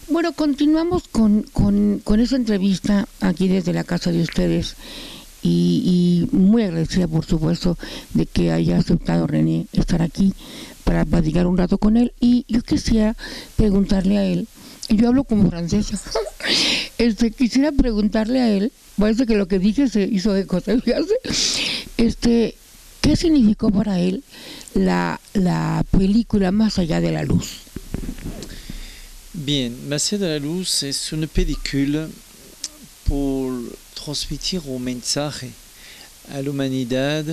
Bueno, continuamos con esa entrevista aquí desde la casa de ustedes y muy agradecida, por supuesto, de que haya aceptado René estar aquí para platicar un rato con él. Y yo quisiera preguntarle a él, y yo hablo como francesa, quisiera preguntarle a él, parece que lo que dije se hizo eco, ¿qué significó para él la película Más allá de la luz? Bien, Más allá de la luz es una película por transmitir un mensaje a la humanidad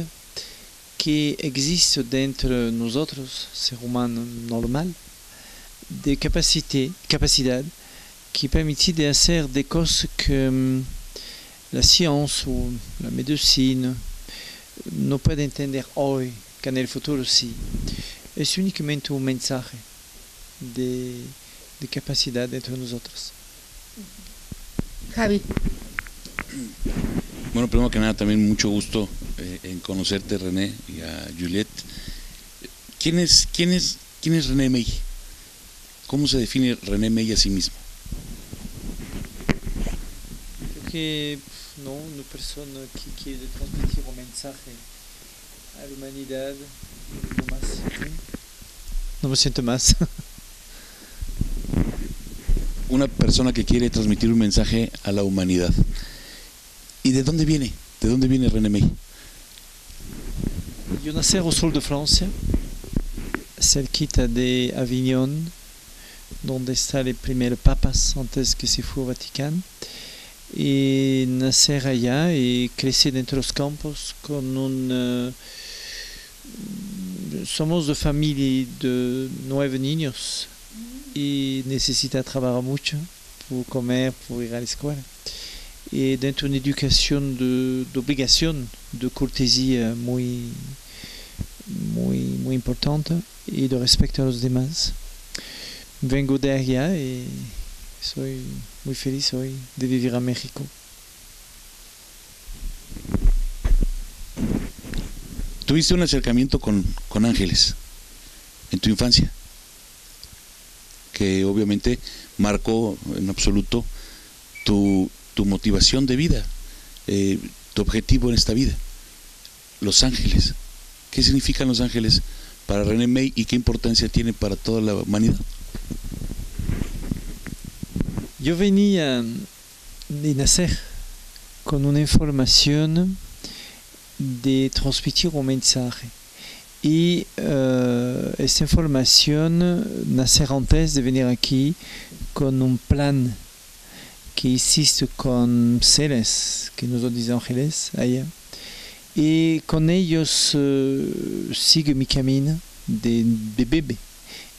que existe dentro de nosotros, ser humano normal, de capacidad qui permet de hacer des cosas que la science o la medicina no puede entender hoy, que en el futuro sí. Es únicamente un mensaje de capacidad dentro de nosotros. Javi. Bueno, primero que nada, también mucho gusto en conocerte, René, y a Juliette. ¿Quién es René May? ¿Cómo se define René May a sí mismo? Creo que una persona que quiere transmitir un mensaje a la humanidad, no más. No me siento más. Una persona que quiere transmitir un mensaje a la humanidad. ¿Y de dónde viene? ¿De dónde viene René May? Yo nací au sur de Francia, cerquita de Avignon, donde están los primeros papas antes que se fue al Vaticano. Y nacer allá y crecer dentro de los campos con somos de familia de 9 niños y necesita trabajar mucho por comer, por ir a la escuela. Y dentro de una educación de obligación, de cortesía muy importante y de respeto a los demás. Vengo de allá y soy muy feliz hoy de vivir en México. ¿Tuviste un acercamiento con ángeles en tu infancia? Que obviamente marcó en absoluto tu motivación de vida, tu objetivo en esta vida. Los ángeles. ¿Qué significan los ángeles para René May y qué importancia tienen para toda la humanidad? Yo venía de nacer con una información de transmitir un mensaje y esta información nacer antes de venir aquí con un plan que hiciste con seres, que nosotros dicen ángeles allá, y con ellos sigue mi camino de bebé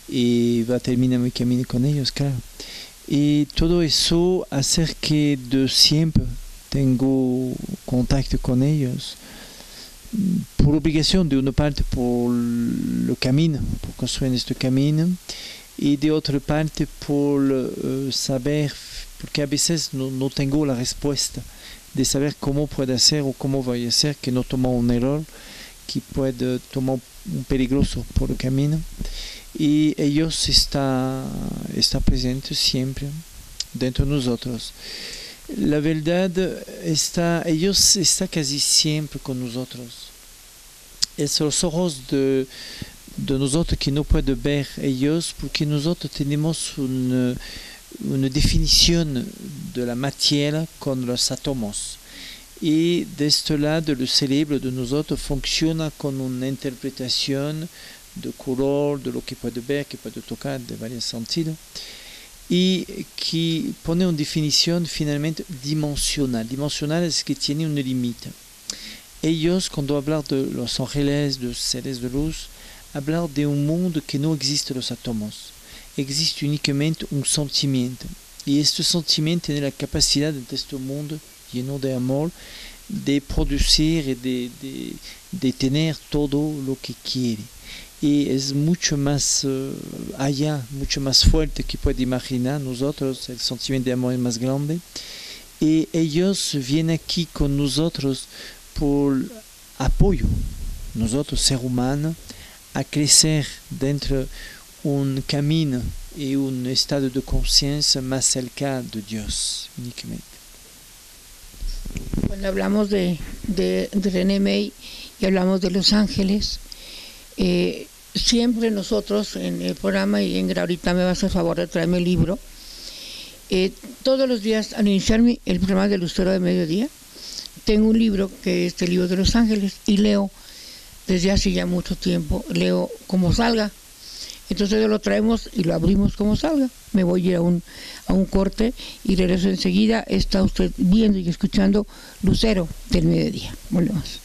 y va a terminar mi camino con ellos, claro. Y todo eso hace que de siempre tengo contacto con ellos por obligación, de una parte por el camino, por construir este camino, y de otra parte por saber, porque a veces no tengo la respuesta de saber cómo puede hacer o cómo voy a hacer, que no tomo un error, que puede tomar un peligroso por el camino. Y ellos están presentes siempre dentro de nosotros. La verdad ellos están casi siempre con nosotros. Es los ojos de nosotros que no pueden ver ellos, porque nosotros tenemos una definición de la materia con los átomos. Y de este lado el cerebro de nosotros funciona con una interpretación de color, de lo que puede ver, que puede tocar, de varios sentidos, y que pone una definición finalmente dimensional. Dimensional es que tiene un límite. Ellos, cuando hablan de los ángeles, de los seres de luz, hablan de un mundo que no existe los átomos. Existe únicamente un sentimiento. Y este sentimiento tiene la capacidad de este mundo lleno de amor, de producir y de tener todo lo que quiere. Y es mucho más allá, mucho más fuerte que puede imaginar nosotros. El sentimiento de amor es más grande. Y ellos vienen aquí con nosotros por apoyo, nosotros, ser humano, a crecer dentro un camino y un estado de conciencia más cerca de Dios únicamente. Cuando hablamos de René May y hablamos de los ángeles, siempre nosotros en el programa, y ahorita me vas a hacer favor de traerme el libro, todos los días al iniciar el programa del Lucero de Mediodía, tengo un libro que es el libro de los ángeles y leo desde hace ya mucho tiempo, leo como salga. Entonces lo traemos y lo abrimos como salga. Me voy a ir a un corte y regreso enseguida. Está usted viendo y escuchando Lucero del Mediodía. Volvemos.